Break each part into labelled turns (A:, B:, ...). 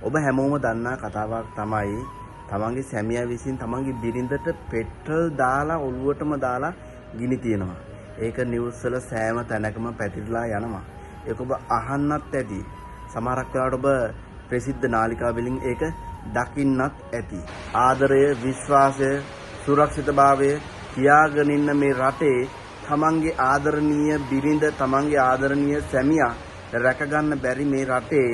A: ඔබ හැමෝම දන්නා කතාවක් තමයි තමන්ගේ සැමියා විසින් තමන්ගේ බිරිඳට පෙට්‍රල් දාලා ඔළුවටම දාලා ගිනි තියනවා. ඒක නිවුස් වල සෑම තැනකම පැතිරලා යනවා. ඒක ඔබ අහන්නත් ඇති. සමහරක් වෙලාවට ඔබ ප්‍රසිද්ධ නාලිකා වලින් ඒක දකින්නත් ඇති. ආදරය, විශ්වාසය, සුරක්ෂිතභාවය තියාගෙන ඉන්න මේ රටේ තමන්ගේ ආදරණීය බිරිඳ, තමන්ගේ ආදරණීය සැමියා රැකගන්න බැරි මේ රටේ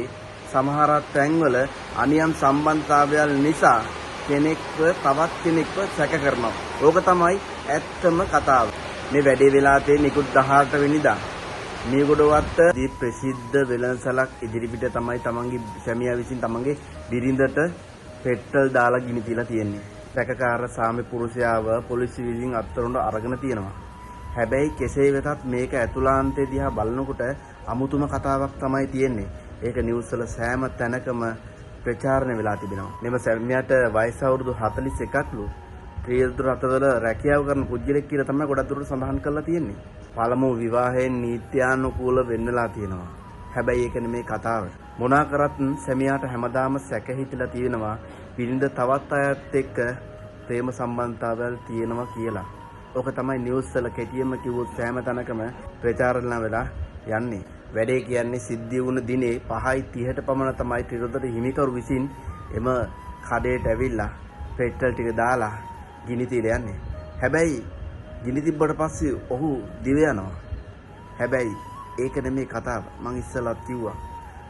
A: සමහර තැන්වල අනියම් සම්බන්ධතාවයන් නිසා කෙනෙක්ව තවත් කෙනෙක්ව සැක කරනවා. ඕක තමයි ඇත්තම කතාව. මේ වැඩේ වෙලා තියෙන නිකුත් 18 වෙනිදා මීගොඩවත්ත දී ප්‍රසිද්ධ වෙළඳසලක් ඉදිරිපිට තමයි තමන්ගේ සැමියා විසින් තමන්ගේ බිරිඳට පෙට්‍රල් දාලා ගිනි තියලා තියෙන්නේ. සැකකාර සාමි පුරුෂයාව පොලිසිය විසින් අත්අඩංගුවට අරගෙන තියෙනවා. හැබැයි කෙසේ වෙතත් මේක ඇතුළාන්තයේ දිහා බලනකොට අමුතුම කතාවක් තමයි තියෙන්නේ. ඒක නිවුස් වල සෑම තැනකම ප්‍රචාරණය වෙලා තිබෙනවා. මෙම සැමියාට වයස අවුරුදු 41ලු. ක්‍රියාදුර රටවල රැකියාව කරන පුද්ගලෙක් කියලා තමයි ගොඩක් දුරට සඳහන් කරලා තියෙන්නේ. පළමු විවාහයෙන් නීත්‍යානුකූල වෙන්නලා තියෙනවා. හැබැයි ඒක නෙමේ කතාව. මොනා කරත් සැමියාට හැමදාම සැක හිතිලා තියෙනවා බිරිඳ තවත් අයත් එක්ක ප්‍රේම සම්බන්ධතාවල් තියෙනවා කියලා. ඕක තමයි නිවුස් වල කෙටියෙන්ම කිව්වොත් සෑම තැනකම ප්‍රචාරණය වෙලා යන්නේ. වැඩේ කියන්නේ සිද්ධිය වුණ දිනේ 5:30ට පමණ තමයි ත්‍රිරෝදට හිමිකරු විසින් එම කඩේට ඇවිල්ලා පෙට්‍රල් ටික දාලා ගිනි තියලා යන්නේ. හැබැයි ගිනි තිබ්බට පස්සේ ඔහු දිව යනවා. හැබැයි ඒක නෙමේ කතාව. මං ඉස්සෙල්ලත් කිව්වා.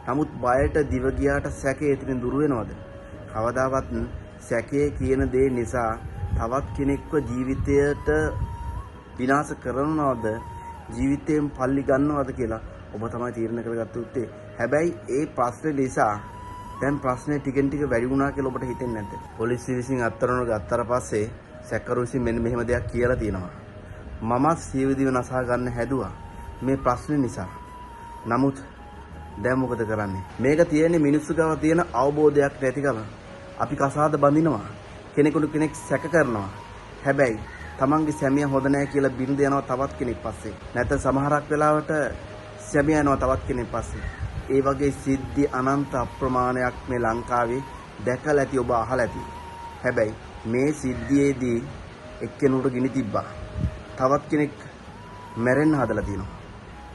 A: නමුත් බයට දිව ගියාට සැකේ එතනින් දුර වෙනවද? කවදාවත් සැකේ කියන දේ නිසා තවත් කෙනෙක්ව ජීවිතයට විනාශ කරනවද? ජීවිතයෙන් පල්ලි ගන්නවද කියලා ඔබ තමයි තීරණය කරගත්ත උත්තේ. හැබැයි ඒ ප්‍රශ්නේ නිසා දැන් ප්‍රශ්නේ ටිකෙන් ටික වැඩි වුණා කියලා ඔබට හිතෙන්නේ නැද්ද? පොලිසිය විසින් අත්අඩංගුවට ගත්තට පස්සේ සැකකරු විසින් මෙන්න මෙහෙම දෙයක් කියලා තියෙනවා. මමත් ජීවිතය නසා ගන්න හැදුවා මේ ප්‍රශ්නේ නිසා. නමුත් දැන් මොකද කරන්නේ? මේක තියෙන්නේ මිනිස්සු ගාව තියෙන අවබෝධයක් නැතිකම. අපි කසාද බඳිනවා. කෙනෙකුට කෙනෙක් සැක කරනවා. හැබැයි තමන්ගේ සැමියා හොඳ නැහැ කියලා බින්ද යනවා තවත් කෙනෙක් පස්සේ. නැත්නම් සමහරක් වෙලාවට සැමියා යනවා තවත් කෙනෙක් පස්සේ. ඒ වගේ සිද්ධි අනන්ත අප්‍රමාණයක් මේ ලංකාවේ දැකලා ඇති ඔබ අහලා ඇති. හැබැයි මේ සිද්ධියේදී එක්කෙනෙකුට ගිනි තිබ්බා. තවත් කෙනෙක් මැරෙන්න හදලා තියෙනවා.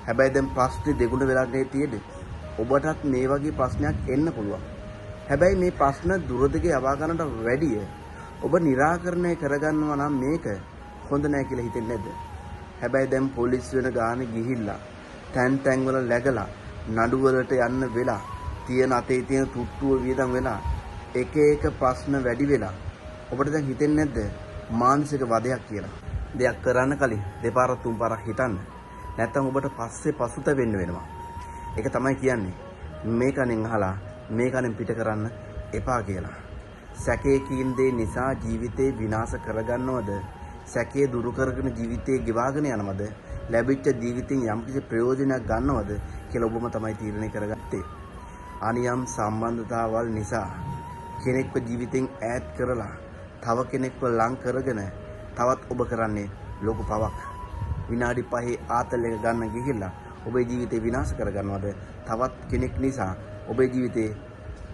A: හැබැයි දැන් ප්‍රශ්නේ දෙගුණ වෙලා තියෙන්නේ. ඔබටත් මේ වගේ ප්‍රශ්නයක් එන්න පුළුවන්. හැබැයි මේ ප්‍රශ්න දුරදිග යවා ගන්නට වැඩිය ඔබ निराකරණය කරගන්නවා නම් මේක හොඳ නැහැ කියලා හිතෙන්නේ නැද්ද? හැබැයි දැන් පොලිසිය වෙන ගානේ ගිහිල්ලා තැන් වල läගලා නඩු වලට යන්න වෙලා තියෙන අතේ තියෙන තුට්ටුව වියදම් වෙලා එක එක ප්‍රශ්න වැඩි වෙලා ඔබට දැන් හිතෙන්නේ නැද්ද මානසික වදයක් කියලා? දෙයක් කරන්න කලින් දෙපාරක් තුන් පාරක් හිතන්න. නැත්නම් ඔබට පස්සේ පසුතැවෙන්න වෙනවා. ඒක තමයි කියන්නේ. මේකෙන් අහලා මේකෙන් පිට කරන්න එපා කියලා. සැකේ කියන දේ නිසා ජීවිතේ විනාශ කරගන්නවද? සැකේ දුරු කරගෙන ජීවිතේ ගෙවාගෙන යනවද? ලැබිච්ච ජීවිතෙන් යම්කිසි ප්‍රයෝජනයක් ගන්නවද කියලා ඔබම තමයි තීරණය කරගත්තේ. අනියම් සම්බන්ධතාවල් නිසා කෙනෙක්ව ජීවිතෙන් ඈත් කරලා තව කෙනෙක්ව ලං කරගෙන තවත් ඔබ කරන්නේ ලෝක පවක්. විනාඩි 5 ආතල් එක ගන්න ගිහිල්ලා ඔබේ ජීවිතේ විනාශ කරගන්නවද? තවත් කෙනෙක් නිසා ඔබේ ජීවිතේ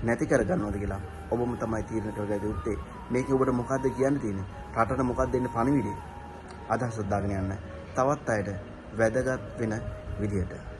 A: නැති කරගන්නවද කියලා ඔබම තමයි තීරණය කරගන්න උත්තේ. මේකේ ඔබට මොකද්ද කියන්න තියෙන්නේ? රටට මොකක්ද දෙන්න පණිවිඩය? අදහසක් දාගෙන යන්න. තවත් අයට වැදගත් වෙන විදියට